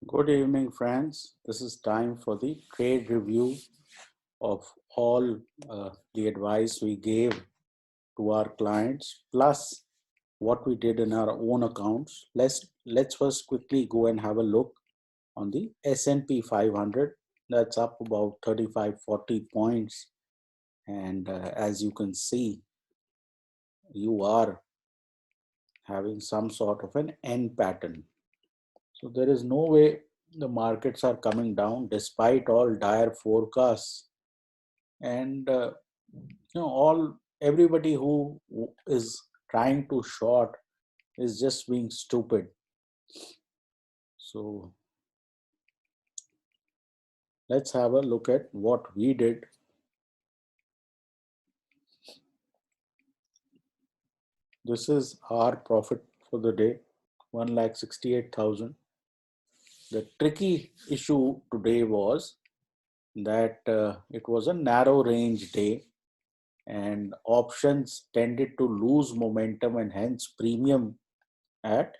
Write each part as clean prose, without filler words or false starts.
Good evening, friends. This is time for the trade review of all the advice we gave to our clients, plus what we did in our own accounts. Let's first quickly go and have a look on the S&P 500. That's up about 35-40 points, and as you can see, you are having some sort of an N pattern. So there is no way the markets are coming down despite all dire forecasts and all everybody who is trying to short is just being stupid. So let's have a look at what we did. This is our profit for the day, 1,68,000. The tricky issue today was that it was a narrow range day and options tended to lose momentum and hence premium at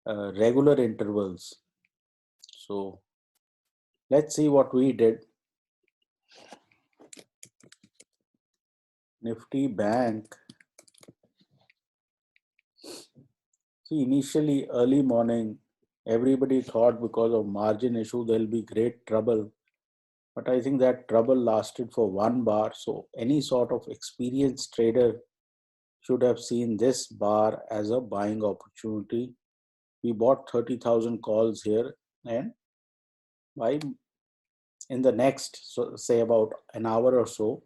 regular intervals. So let's see what we did. Nifty Bank. See, initially early morning, everybody thought because of margin issue there'll be great trouble. But I think that trouble lasted for 1 bar. So any sort of experienced trader should have seen this bar as a buying opportunity. We bought 30,000 calls here, and by in the next, so say about an hour or so,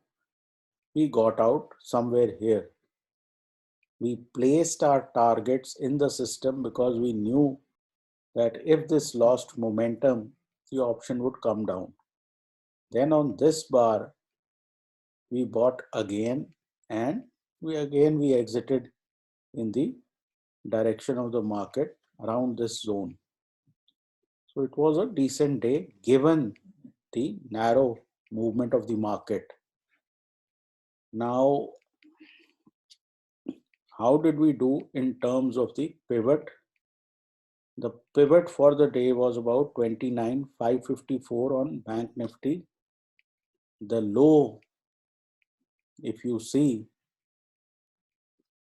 we got out somewhere here. We placed our targets in the system because we knew that if this lost momentum, the option would come down. Then on this bar, we bought again and we exited in the direction of the market around this zone. So it was a decent day given the narrow movement of the market. Now, how did we do in terms of the pivot? The pivot for the day was about 29,554 on Bank Nifty. The low, if you see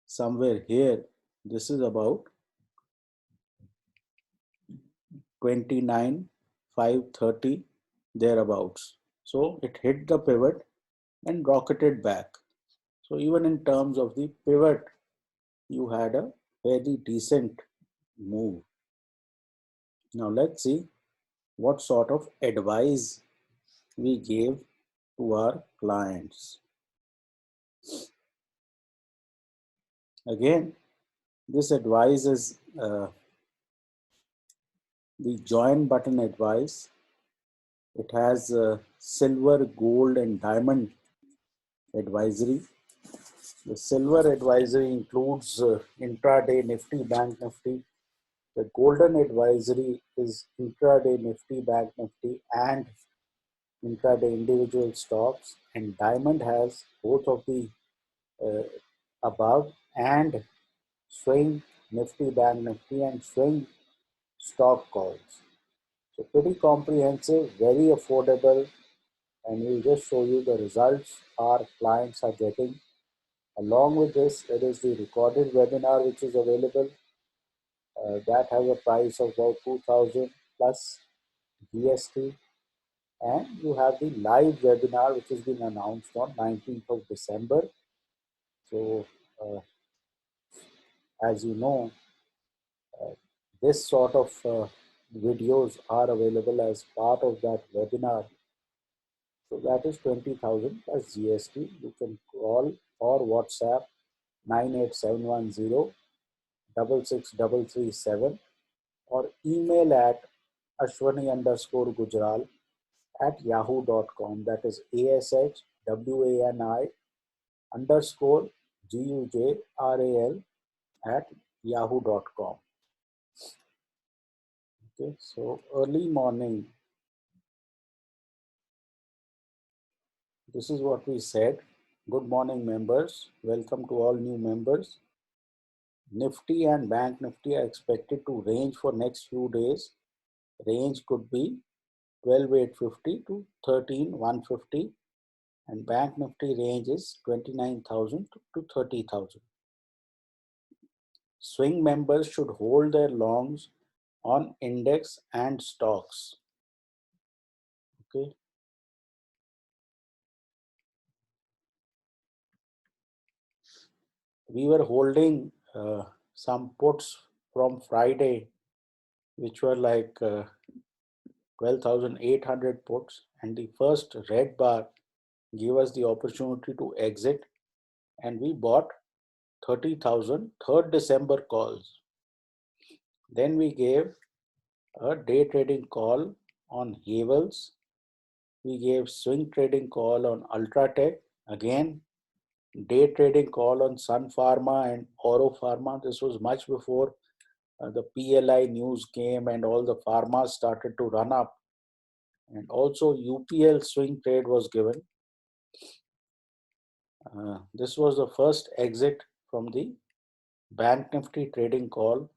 somewhere here, this is about 29,530 thereabouts. So it hit the pivot and rocketed back. So even in terms of the pivot, you had a very decent move. Now let's see what sort of advice we gave to our clients. Again, this advice is the join button advice. It has silver, gold, and diamond advisory. The silver advisory includes intraday Nifty, Bank Nifty. The golden advisory is intraday Nifty, Bank Nifty, and intraday individual stocks. And diamond has both of the uh, above and swing Nifty, Bank Nifty, and swing stock calls. So pretty comprehensive, very affordable, and we'll just show you the results our clients are getting. Along with this, there is the recorded webinar which is available. That has a price of about 2,000 plus GST. And you have the live webinar which has been announced on 19th of December. So as you know, uh, this sort of videos are available as part of that webinar. So that is 20,000 plus GST. You can call or WhatsApp 98710 66337 or email at ashwani_gujral at yahoo.com. That is ASHWANI underscore GUJRAL at yahoo.com. Okay, so early morning, this is what we said. Good morning, members. Welcome to all new members. Nifty and Bank Nifty are expected to range for next few days Range could be 12,850 to 13,150, and Bank Nifty range is 29,000 to 30,000. Swing members should hold their longs on index and stocks. Okay. We were holding some puts from Friday, which were like 12,800 puts, and the first red bar gave us the opportunity to exit, and we bought 30,000 3rd December calls. Then we gave a day trading call on Havels. We gave swing trading call on Ultratech. Again, day trading call on Sun Pharma and Oro Pharma. This was much before the PLI news came and all the pharmas started to run up. And also UPL swing trade was given. This was the first exit from the Bank Nifty trading call.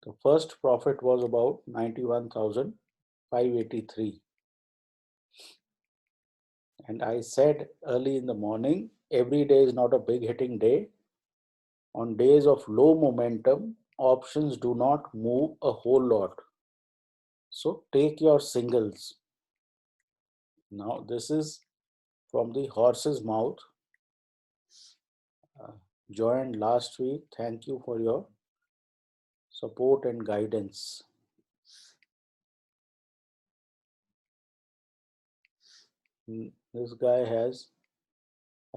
The first profit was about 91,583. And I said early in the morning, every day is not a big hitting day. On days of low momentum, options do not move a whole lot. So take your singles. Now this is from the horse's mouth. Joined last week. Thank you for your support and guidance. This guy has,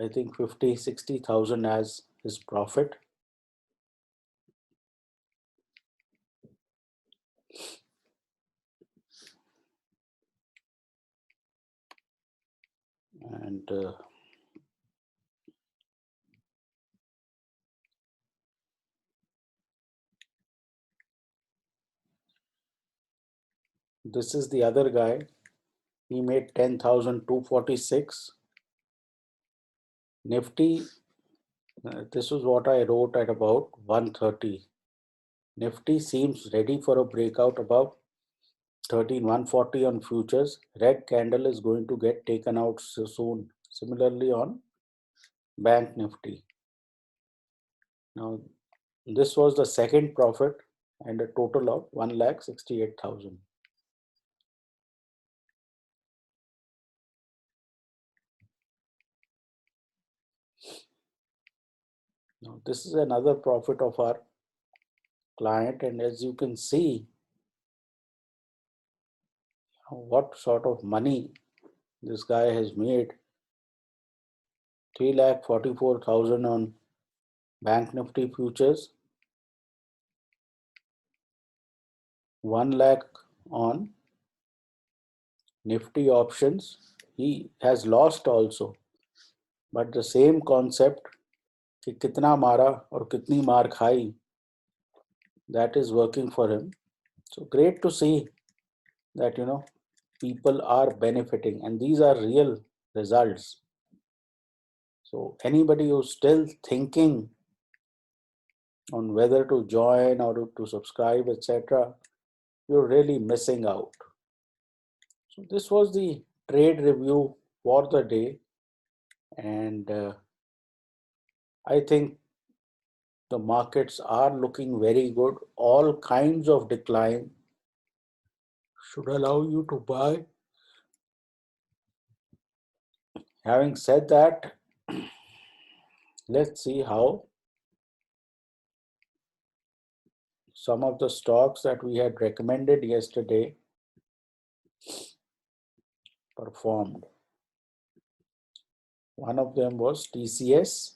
I think, 50, 60,000 as his profit. And this is the other guy. He made 10,246. Nifty, this is what I wrote at about 130. Nifty seems ready for a breakout above 13,140 on futures. Red candle is going to get taken out soon. Similarly on Bank Nifty. Now, this was the second profit and a total of 1,68,000. Now, this is another profit of our client, and as you can see, what sort of money this guy has made. 3,44,000 on Bank Nifty futures, 1 lakh on Nifty options. He has lost also, but the same concept कि कितना मारा और कितनी मार खाई, that is working for him. So great to see that people are benefiting, and these are real results. So anybody who's still thinking on whether to join or to subscribe, etc., you're really missing out. So this was the trade review for the day, and I think the markets are looking very good. All kinds of decline should allow you to buy. Having said that, let's see how some of the stocks that we had recommended yesterday performed. One of them was TCS.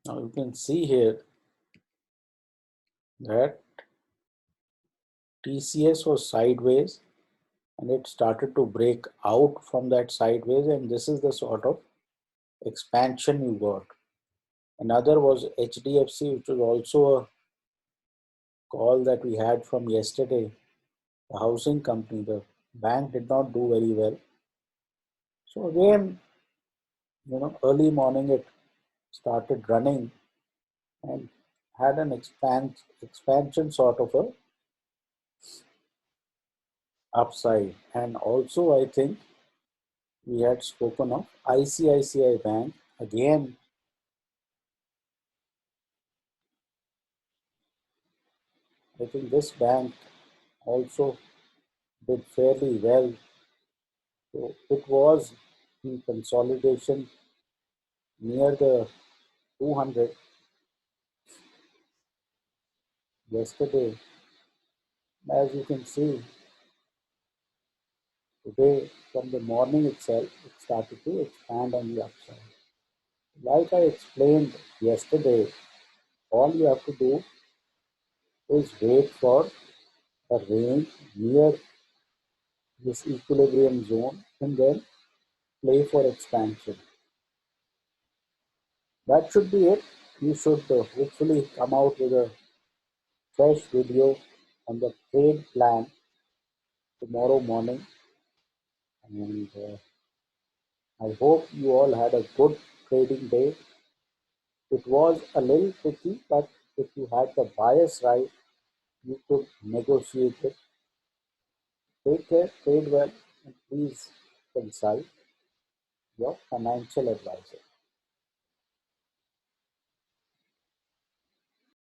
Now you can see here that TCS was sideways and it started to break out from that sideways, and this is the sort of expansion you got. Another was HDFC, which was also a call that we had from yesterday. The housing company, the bank did not do very well. So again, early morning it started running and had an expansion sort of a upside. And also, I think we had spoken of ICICI Bank. Again, I think this bank also did fairly well. So it was in consolidation near the 200 yesterday. As you can see, today from the morning itself, it started to expand on the upside. Like I explained yesterday, all you have to do is wait for a range near this equilibrium zone and then play for expansion. That should be it. You should hopefully come out with a fresh video on the trade plan tomorrow morning. And I hope you all had a good trading day. It was a little tricky, but if you had the bias right, you could negotiate it. Take care, trade well, and please consult your financial advisor.